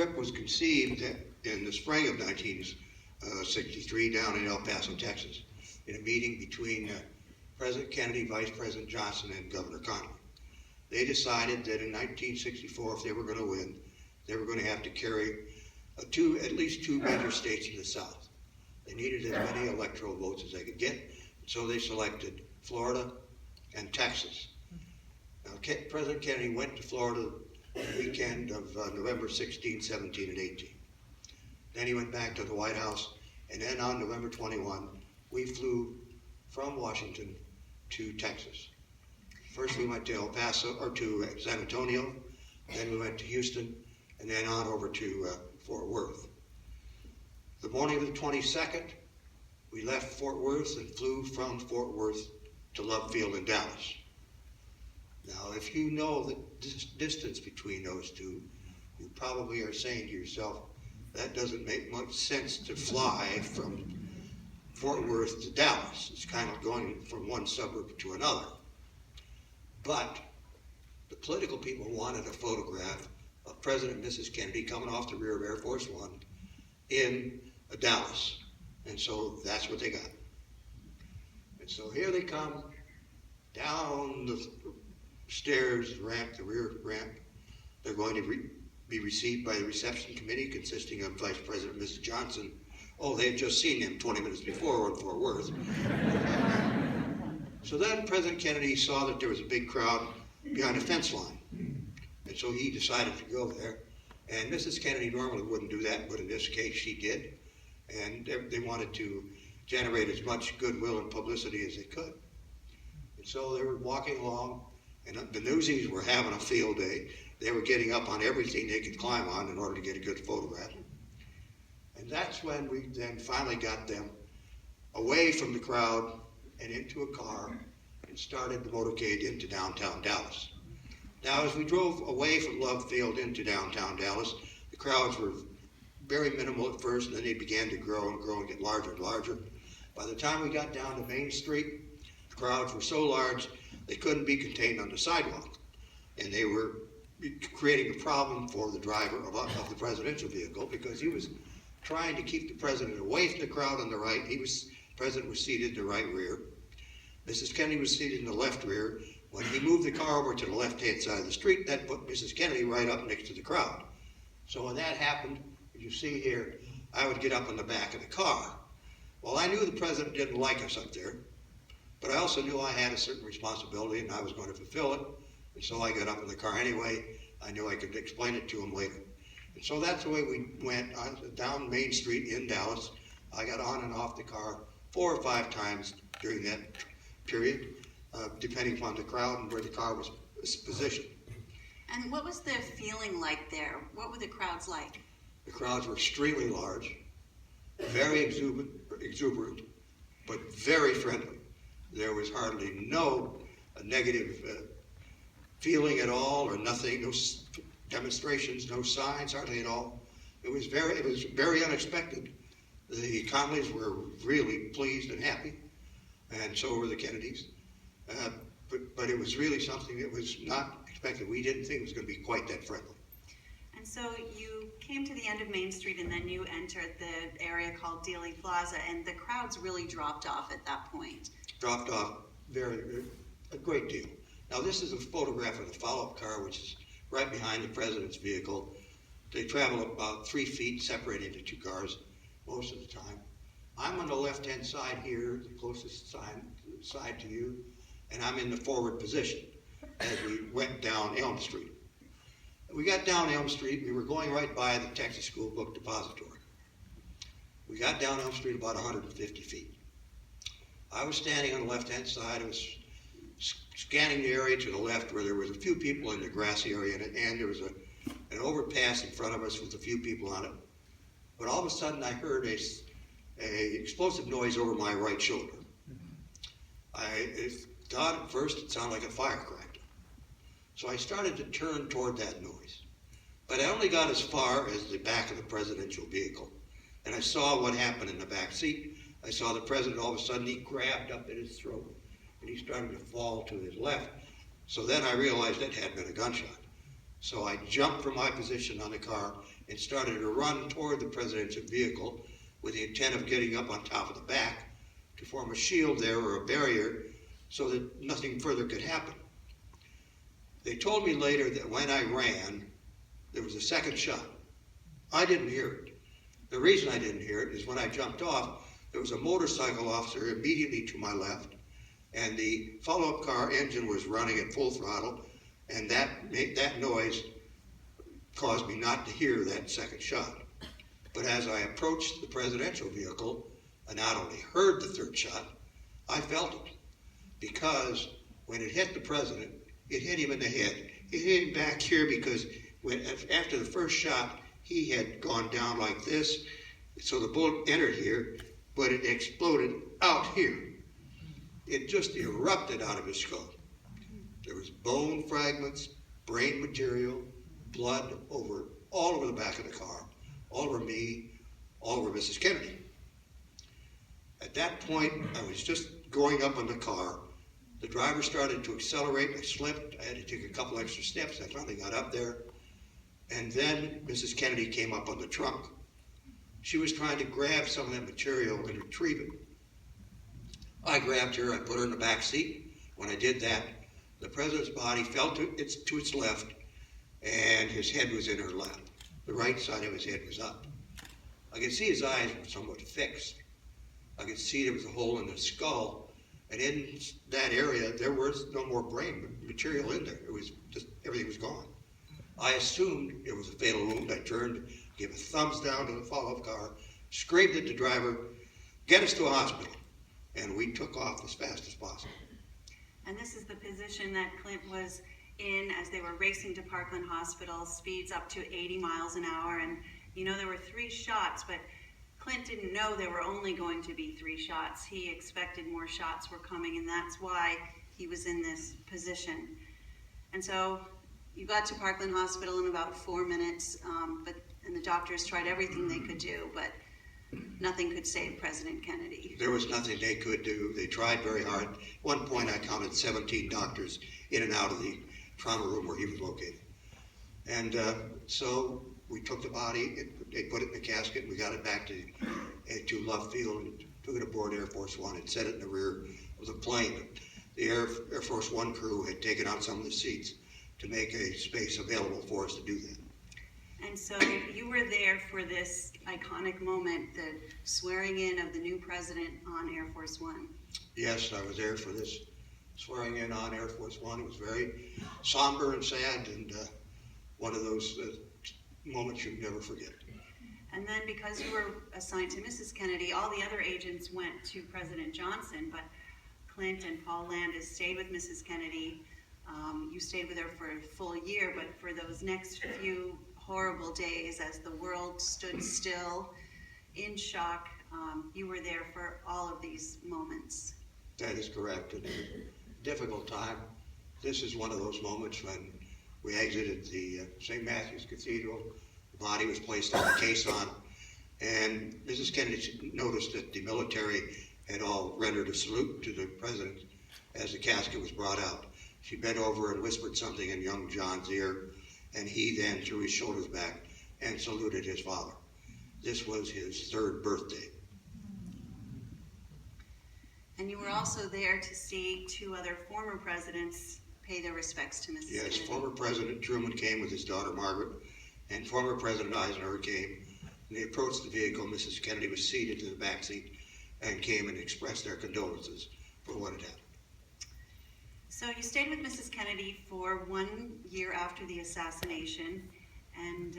trip was conceived in the spring of 1963 down in El Paso, Texas, in a meeting between President Kennedy, Vice President Johnson, and Governor Connally. They decided that in 1964, if they were going to win, they were going to have to carry at least two major states in the South. They needed as many electoral votes as they could get, so they selected Florida and Texas. Now, President Kennedy went to Florida the weekend of November 16, 17, and 18. Then he went back to the White House, and then on November 21, we flew from Washington to Texas. First we went to El Paso, or to San Antonio, then we went to Houston, and then on over to Fort Worth. The morning of the 22nd, we left Fort Worth and flew from Fort Worth to Love Field in Dallas. Now, if you know the distance between those two, you probably are saying to yourself, that doesn't make much sense to fly from Fort Worth to Dallas. It's kind of going from one suburb to another. But the political people wanted a photograph of President and Mrs. Kennedy coming off the rear of Air Force One in Dallas. And so that's what they got. And so here they come down the stairs, ramp, the rear ramp. They're going to be received by the reception committee consisting of Vice President and Mrs. Johnson. Oh, they had just seen him 20 minutes before in Fort Worth. So then President Kennedy saw that there was a big crowd behind a fence line. And so he decided to go there. And Mrs. Kennedy normally wouldn't do that, but in this case she did. And they wanted to generate as much goodwill and publicity as they could. And so they were walking along, and the newsies were having a field day. They were getting up on everything they could climb on in order to get a good photograph. And that's when we then finally got them away from the crowd and into a car and started the motorcade into downtown Dallas. Now, as we drove away from Love Field into downtown Dallas, the crowds were very minimal at first, and then they began to grow and get larger and larger. By the time we got down to Main Street, the crowds were so large they couldn't be contained on the sidewalk, and they were creating a problem for the driver of the presidential vehicle because he was trying to keep the president away from the crowd on the right. The president was seated in the right rear. Mrs. Kennedy was seated in the left rear. When he moved the car over to the left-hand side of the street, that put Mrs. Kennedy right up next to the crowd. So when that happened, as you see here, I would get up in the back of the car. Well, I knew the president didn't like us up there, but I also knew I had a certain responsibility and I was going to fulfill it. And so I got up in the car anyway. I knew I could explain it to him later. And so that's the way we went down Main Street in Dallas. I got on and off the car 4 or 5 times during that period, depending upon the crowd and where the car was positioned. And what was the feeling like there? What were the crowds like? The crowds were extremely large, very exuberant, but very friendly. There was hardly no negative feeling at all, or nothing, no demonstrations, no signs, hardly at all. It was very unexpected. The Connollys were really pleased and happy, and so were the Kennedys. But it was really something that was not expected. We didn't think it was going to be quite that friendly. And so you came to the end of Main Street, and then you entered the area called Dealey Plaza, and the crowds really dropped off at that point. Dropped off a great deal. Now, this is a photograph of the follow-up car, which is right behind the president's vehicle. They travel about 3 feet, separated into 2 cars most of the time. I'm on the left-hand side here, the closest side to you, and I'm in the forward position as we went down Elm Street. We got down Elm Street, we were going right by the Texas School Book Depository. We got down Elm Street about 150 feet. I was standing on the left-hand side. I was scanning the area to the left where there was a few people in the grassy area, and there was an overpass in front of us with a few people on it. But all of a sudden I heard a explosive noise over my right shoulder. I thought at first it sounded like a firecracker. So I started to turn toward that noise. But I only got as far as the back of the presidential vehicle. And I saw what happened in the back seat. I saw the president, all of a sudden, he grabbed up at his throat, and he started to fall to his left. So then I realized it had been a gunshot. So I jumped from my position on the car and started to run toward the presidential vehicle with the intent of getting up on top of the back to form a shield there or a barrier so that nothing further could happen. They told me later that when I ran, there was a second shot. I didn't hear it. The reason I didn't hear it is when I jumped off, there was a motorcycle officer immediately to my left, and the follow-up car engine was running at full throttle, and that noise caused me not to hear that second shot. But as I approached the presidential vehicle, I not only heard the third shot, I felt it. Because when it hit the president, it hit him in the head. It hit him back here because after the first shot, he had gone down like this, so the bullet entered here, but it exploded out here. It just erupted out of his skull. There was bone fragments, brain material, blood all over the back of the car, all over me, all over Mrs. Kennedy. At that point, I was just going up on the car. The driver started to accelerate. I slipped. I had to take a couple extra steps. I finally got up there. And then Mrs. Kennedy came up on the trunk. She was trying to grab some of that material and retrieve it. I grabbed her. I put her in the back seat. When I did that, the president's body fell to its left, and his head was in her lap. The right side of his head was up. I could see his eyes were somewhat fixed. I could see there was a hole in the skull, and in that area, there was no more brain material in there. It was just, everything was gone. I assumed it was a fatal wound. I turned, gave a thumbs down to the follow-up car, screamed at the driver, "Get us to a hospital." And we took off as fast as possible. And this is the position that Clint was in as they were racing to Parkland Hospital, speeds up to 80 miles an hour. And you know, there were 3 shots, but Clint didn't know there were only going to be 3 shots. He expected more shots were coming, and that's why he was in this position. And so you got to Parkland Hospital in about 4 minutes, and the doctors tried everything they could do, but nothing could save President Kennedy. There was nothing they could do. They tried very hard. At one point, I counted 17 doctors in and out of the trauma room where he was located. And so we took the body, they put it in the casket, we got it back to Love Field and took it aboard Air Force One and set it in the rear of the plane. The Air Force One crew had taken out some of the seats to make a space available for us to do that. And so you were there for this iconic moment, the swearing in of the new president on Air Force One. Yes, I was there for this swearing in on Air Force One. It was very somber and sad, and one of those moments you'd never forget. And then because you were assigned to Mrs. Kennedy, all the other agents went to President Johnson, but Clint and Paul Landis stayed with Mrs. Kennedy. You stayed with her for a full year, but for those next few horrible days as the world stood still in shock, you were there for all of these moments. That is correct. It was a difficult time. This is one of those moments when we exited the St. Matthew's Cathedral. The body was placed on the caisson, and Mrs. Kennedy noticed that the military had all rendered a salute to the president as the casket was brought out. She bent over and whispered something in young John's ear, and he then threw his shoulders back and saluted his father. This was his 3rd birthday. And you were also there to see 2 other former presidents pay their respects to Mrs. Yes, Kennedy. former President Truman came with his daughter Margaret, and former President Eisenhower came. When they approached the vehicle, Mrs. Kennedy was seated in the back seat and came and expressed their condolences for what had happened. So you stayed with Mrs. Kennedy for 1 year after the assassination, and